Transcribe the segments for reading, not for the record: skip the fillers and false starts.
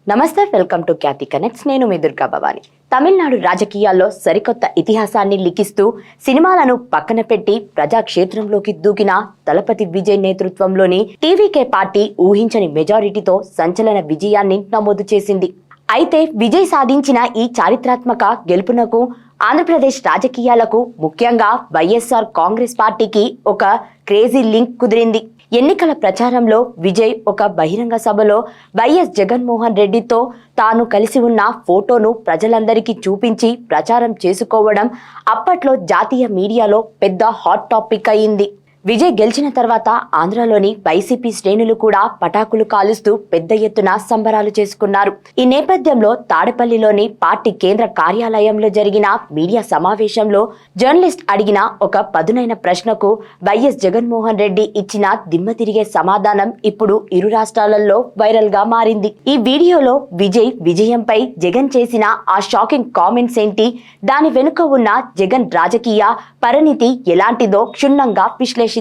నమస్తే, welcome to Khyati connects. నేను మీ దుర్గా భవాని. తమిళనాడు రాజకీయాల్లో సరికొత్త ఇతిహాసాన్ని లిఖిస్తూ సినిమాలను పక్కన పెట్టి ప్రజాక్షేత్రంలోకి దూకిన దళపతి విజయ్ నేతృత్వంలోని టీవీకే పార్టీ ఊహించని మెజారిటీతో సంచలన విజయాన్ని నమోదు చేసింది. అయితే విజయ్ సాధించిన ఈ చారిత్రాత్మక గెలుపునకు ఆంధ్రప్రదేశ్ రాజకీయాలకు, ముఖ్యంగా వైఎస్ఆర్ కాంగ్రెస్ పార్టీకి ఒక క్రేజీ లింక్ కుదిరింది. ఎన్నికల ప్రచారంలో విజయ్ ఒక బహిరంగ సభలో వైఎస్ జగన్మోహన్ రెడ్డితో తాను కలిసి ఉన్న ఫోటోను ప్రజలందరికీ చూపించి ప్రచారం చేసుకోవడం అప్పట్లో జాతీయ మీడియాలో పెద్ద హాట్ టాపిక్ అయింది. విజయ్ గెలిచిన తర్వాత ఆంధ్రలోని వైసీపీ శ్రేణులు కూడా పటాకులు కాలుస్తూ పెద్ద ఎత్తున సంబరాలు చేసుకున్నారు. ఈ నేపథ్యంలో తాడేపల్లిలోని పార్టీ కేంద్ర కార్యాలయంలో జరిగిన మీడియా సమావేశంలో జర్నలిస్ట్ అడిగిన ఒక పదునైన ప్రశ్నకు వైఎస్ జగన్మోహన్ రెడ్డి ఇచ్చిన దిమ్మ తిరిగే సమాధానం ఇప్పుడు ఇరు రాష్ట్రాలలో వైరల్ గా మారింది. ఈ వీడియోలో విజయ్ విజయంపై జగన్ చేసిన ఆ షాకింగ్ కామెంట్స్ ఏంటి, దాని వెనుక ఉన్న జగన్ రాజకీయ పరిణితి ఎలాంటిదో క్షుణ్ణంగా విశ్లేషిద్దాం.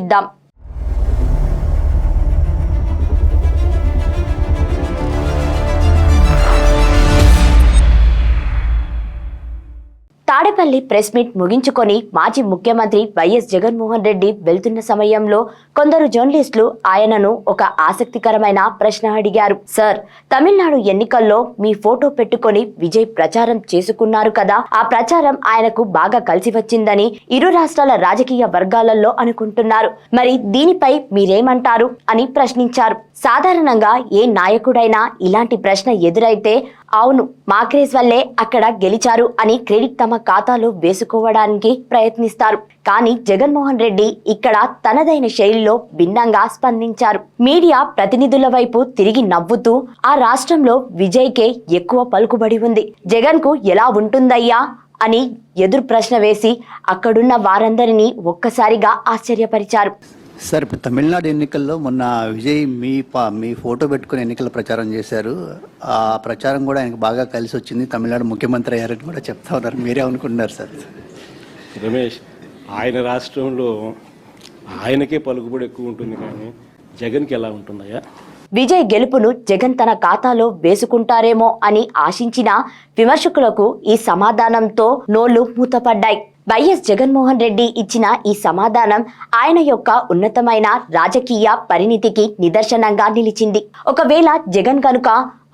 తాడేపల్లి ప్రెస్ మీట్ ముగించుకొని మాజీ ముఖ్యమంత్రి వైఎస్ జగన్మోహన్ రెడ్డి వెళ్తున్న సమయంలో కొందరు జర్నలిస్టులు ఆయనను ఒక ఆసక్తికరమైన ప్రశ్న అడిగారు. సార్, తమిళనాడు ఎన్నికల్లో మీ ఫోటో పెట్టుకొని విజయ్ ప్రచారం చేసుకున్నారు కదా, ఆ ప్రచారం ఆయనకు బాగా కలిసి వచ్చిందని ఇరు రాష్ట్రాల రాజకీయ వర్గాలలో అనుకుంటున్నారు. మరి దీనిపై మీరేమంటారు అని ప్రశ్నించారు. సాధారణంగా ఏ నాయకుడైనా ఇలాంటి ప్రశ్న ఎదురైతే అవును, మా క్రేజ్ వల్లే అక్కడ గెలిచారు అని క్రెడిట్ తమ ఖాతాలో వేసుకోవడానికి ప్రయత్నిస్తారు. కానీ జగన్మోహన్ రెడ్డి ఇక్కడ తనదైన శైలిలో భిన్నంగా స్పందించారు. మీడియా ప్రతినిధుల వైపు తిరిగి నవ్వుతూ ఆ రాష్ట్రంలో విజయ్కే ఎక్కువ పలుకుబడి ఉంది, జగన్ కు ఎలా ఉంటుందయ్యా అని ఎదురు ప్రశ్న వేసి అక్కడున్న వారందరినీ ఒక్కసారిగా ఆశ్చర్యపరిచారు. సార్, ఇప్పుడు తమిళనాడు ఎన్నికల్లో మొన్న విజయ్ మీ ఫోటో పెట్టుకుని ఎన్నికల ప్రచారం చేశారు. ఆ ప్రచారం కూడా ఆయనకు బాగా కలిసి వచ్చింది, తమిళనాడు ముఖ్యమంత్రి అయ్యారని కూడా చెప్తా ఉన్నారు. మీరే అనుకుంటున్నారు సార్? రమేష్, ఆయన రాష్ట్రంలో ఆయనకే పలుకుబడి ఎక్కువ ఉంటుంది, కానీ జగన్కి ఎలా ఉంటుందయ్యా? విజయ్ గెలుపును జగన్ తన ఖాతాలో వేసుకుంటారేమో అని ఆశించిన విమర్శకులకు ఈ సమాధానంతో నోళ్లు మూతపడ్డాయి. వైఎస్ జగన్మోహన్ రెడ్డి ఇచ్చిన ఈ సమాధానం ఆయన యొక్క ఉన్నతమైన రాజకీయ పరిణితికి నిదర్శనంగా నిలిచింది. ఒకవేళ జగన్ కనుక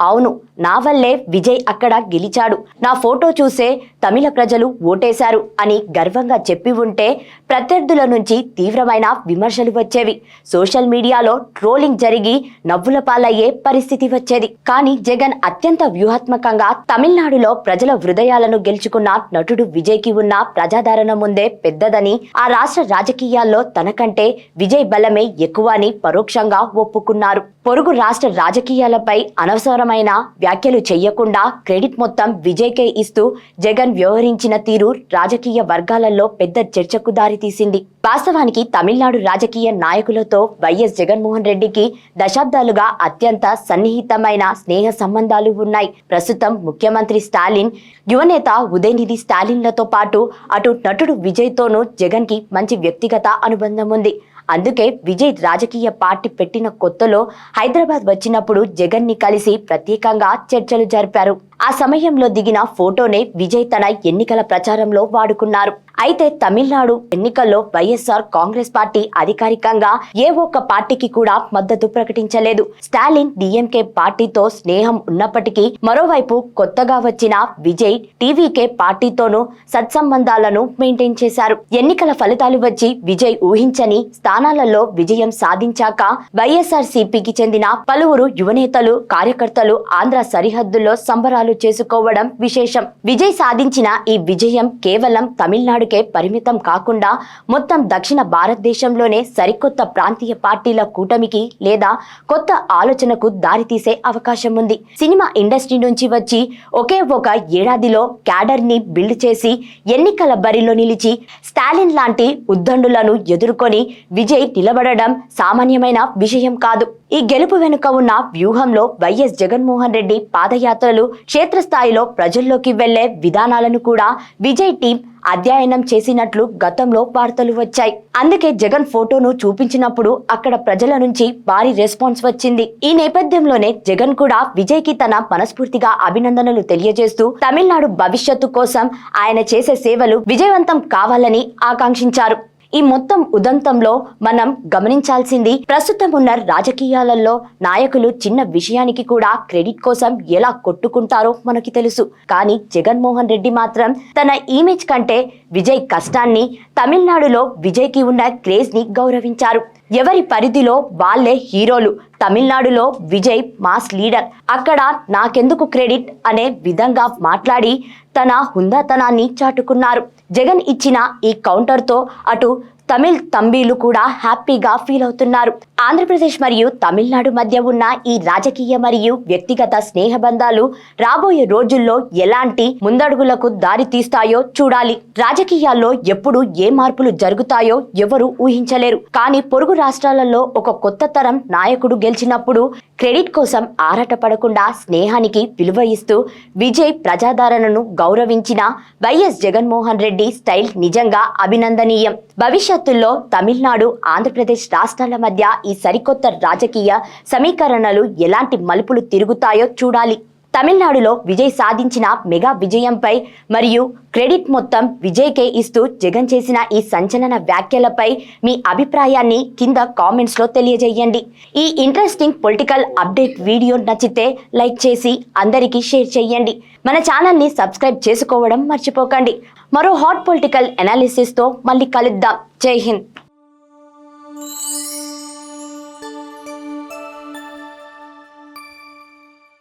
అవును, నా వల్లే విజయ్ అక్కడ గెలిచాడు, నా ఫోటో చూసే తమిళ ప్రజలు ఓటేశారు అని గర్వంగా చెప్పి ఉంటే ప్రత్యర్థుల నుంచి తీవ్రమైన విమర్శలు వచ్చేవి. సోషల్ మీడియాలో ట్రోలింగ్ జరిగి నవ్వుల పాలయ్యే పరిస్థితి వచ్చేది. కానీ జగన్ అత్యంత వ్యూహాత్మకంగా తమిళనాడులో ప్రజల హృదయాలను గెలుచుకున్న నటుడు విజయ్కి ఉన్న ప్రజాదరణ ముందే పెద్దదని, ఆ రాష్ట్ర రాజకీయాల్లో తనకంటే విజయ్ బలమే ఎక్కువ అని పరోక్షంగా ఒప్పుకున్నారు. పొరుగు రాష్ట్ర రాజకీయాలపై అనవసరమైన వ్యాఖ్యలు చేయకుండా క్రెడిట్ మొత్తం విజయ్కే ఇస్తూ జగన్ వ్యవహరించిన తీరు రాజకీయ వర్గాలలో పెద్ద చర్చకు దారితీసింది. వాస్తవానికి తమిళనాడు రాజకీయ నాయకులతో వైఎస్ జగన్మోహన్ రెడ్డికి దశాబ్దాలుగా అత్యంత సన్నిహితమైన స్నేహ సంబంధాలు ఉన్నాయి. ప్రస్తుతం ముఖ్యమంత్రి స్టాలిన్, యువనేత ఉదయనిధి స్టాలిన్లతో పాటు అటు నటుడు విజయ్తోనూ జగన్ కి మంచి వ్యక్తిగత అనుబంధం ఉంది. అందుకే విజయ్ రాజకీయ పార్టీ పెట్టిన కొత్తలో హైదరాబాద్ వచ్చినప్పుడు జగన్ ని కలిసి ప్రత్యేకంగా చర్చలు జరిపారు. ఆ సమయంలో దిగిన ఫోటోనే విజయ్ తన ఎన్నికల ప్రచారంలో వాడుకున్నారు. అయితే తమిళనాడు ఎన్నికల్లో వైఎస్ఆర్ కాంగ్రెస్ పార్టీ అధికారికంగా ఏ ఒక్క పార్టీకి కూడా మద్దతు ప్రకటించలేదు. స్టాలిన్ డిఎంకే పార్టీతో స్నేహం ఉన్నప్పటికీ మరోవైపు కొత్తగా వచ్చిన విజయ్ టీవీకే పార్టీతోనూ సత్సంబంధాలను మెయింటైన్ చేశారు. ఎన్నికల ఫలితాలు వచ్చి విజయ్ ఊహించని స్థానాలలో విజయం సాధించాక వైఎస్ఆర్ సిపికి చెందిన పలువురు యువనేతలు, కార్యకర్తలు ఆంధ్ర సరిహద్దుల్లో సంబరాలు చేసుకోవడం విశేషం. విజయ్ సాధించిన ఈ విజయం కేవలం తమిళనాడుకే పరిమితం కాకుండా మొత్తం దక్షిణ భారతదేశంలోనే సరికొత్త ప్రాంతీయ పార్టీల కూటమికి లేదా కొత్త ఆలోచనకు దారితీసే అవకాశం ఉంది. సినిమా ఇండస్ట్రీ నుంచి వచ్చి ఒకే ఒక ఏడాదిలో క్యాడర్ ని బిల్డ్ చేసి ఎన్నికల బరిలో నిలిచి స్టాలిన్ లాంటి ఉద్దండులను ఎదుర్కొని విజయ్ నిలబడడం సామాన్యమైన విషయం కాదు. ఈ గెలుపు వెనుక ఉన్న వ్యూహంలో వైఎస్ జగన్మోహన్ రెడ్డి పాదయాత్రలు, క్షేత్రస్థాయిలో ప్రజల్లోకి వెళ్లే విధానాలను కూడా విజయ్ టీం అధ్యయనం చేసినట్లు గతంలో వార్తలు వచ్చాయి. అందుకే జగన్ ఫోటోను చూపించినప్పుడు అక్కడ ప్రజల నుంచి భారీ రెస్పాన్స్ వచ్చింది. ఈ నేపథ్యంలోనే జగన్ కూడా విజయ్ కి తన మనస్ఫూర్తిగా అభినందనలు తెలియజేస్తూ తమిళనాడు భవిష్యత్తు కోసం ఆయన చేసే సేవలు విజయవంతం కావాలని ఆకాంక్షించారు. ఈ మొత్తం ఉదంతంలో మనం గమనించాల్సింది ప్రస్తుతం ఉన్న రాజకీయాలలో నాయకులు చిన్న విషయానికి కూడా క్రెడిట్ కోసం ఎలా కొట్టుకుంటారో మనకి తెలుసు. కానీ జగన్మోహన్ రెడ్డి మాత్రం తన ఇమేజ్ కంటే విజయ్ కష్టాన్ని, తమిళనాడులో విజయ్ కి ఉన్న క్రేజ్ ని గౌరవించారు. ఎవరి పరిధిలో వాళ్ళే హీరోలు. తమిళనాడులో విజయ్ మాస్ లీడర్, అక్కడ నాకెందుకు క్రెడిట్ అనే విధంగా మాట్లాడి తన హుందాతనాన్ని చాటుకున్నారు. జగన్ ఇచ్చిన ఈ కౌంటర్తో అటు తమిళ్ తంబీలు కూడా హ్యాపీగా ఫీల్ అవుతున్నారు. ఆంధ్రప్రదేశ్ మరియు తమిళనాడు మధ్య ఉన్న ఈ రాజకీయ మరియు వ్యక్తిగత స్నేహ బంధాలు రాబోయే రోజుల్లో ఎలాంటి ముందడుగులకు దారి తీస్తాయో చూడాలి. రాజకీయాల్లో ఎప్పుడు ఏ మార్పులు జరుగుతాయో ఎవరు ఊహించలేరు. కానీ పొరుగు రాష్ట్రాలలో ఒక కొత్త తరం నాయకుడు గెలిచినప్పుడు క్రెడిట్ కోసం ఆరాటపడకుండా స్నేహానికి విలువ ఇస్తూ విజయ్ ప్రజాదరణను గౌరవించిన వైఎస్ జగన్మోహన్ రెడ్డి స్టైల్ నిజంగా అభినందనీయం. భవిష్యత్తులో తమిళనాడు, ఆంధ్రప్రదేశ్ రాష్ట్రాల మధ్య ఈ సరికొత్త రాజకీయ సమీకరణలు ఎలాంటి మలుపులు తిరుగుతాయో చూడాలి. తమిళనాడులో విజయ్ సాధించిన మెగా విజయంపై మరియు క్రెడిట్ మొత్తం విజయ్కే ఇస్తూ జగన్ చేసిన ఈ సంచలన వ్యాఖ్యలపై మీ అభిప్రాయాన్ని కింద కామెంట్స్ లో తెలియజేయండి. ఈ ఇంట్రెస్టింగ్ పొలిటికల్ అప్డేట్ వీడియో నచ్చితే లైక్ చేసి అందరికీ షేర్ చేయండి. మన ఛానల్ ని సబ్స్క్రైబ్ చేసుకోవడం మర్చిపోకండి. మరో హాట్ పొలిటికల్ అనాలిసిస్ తో మళ్ళీ కలుద్దాం. జై హింద్.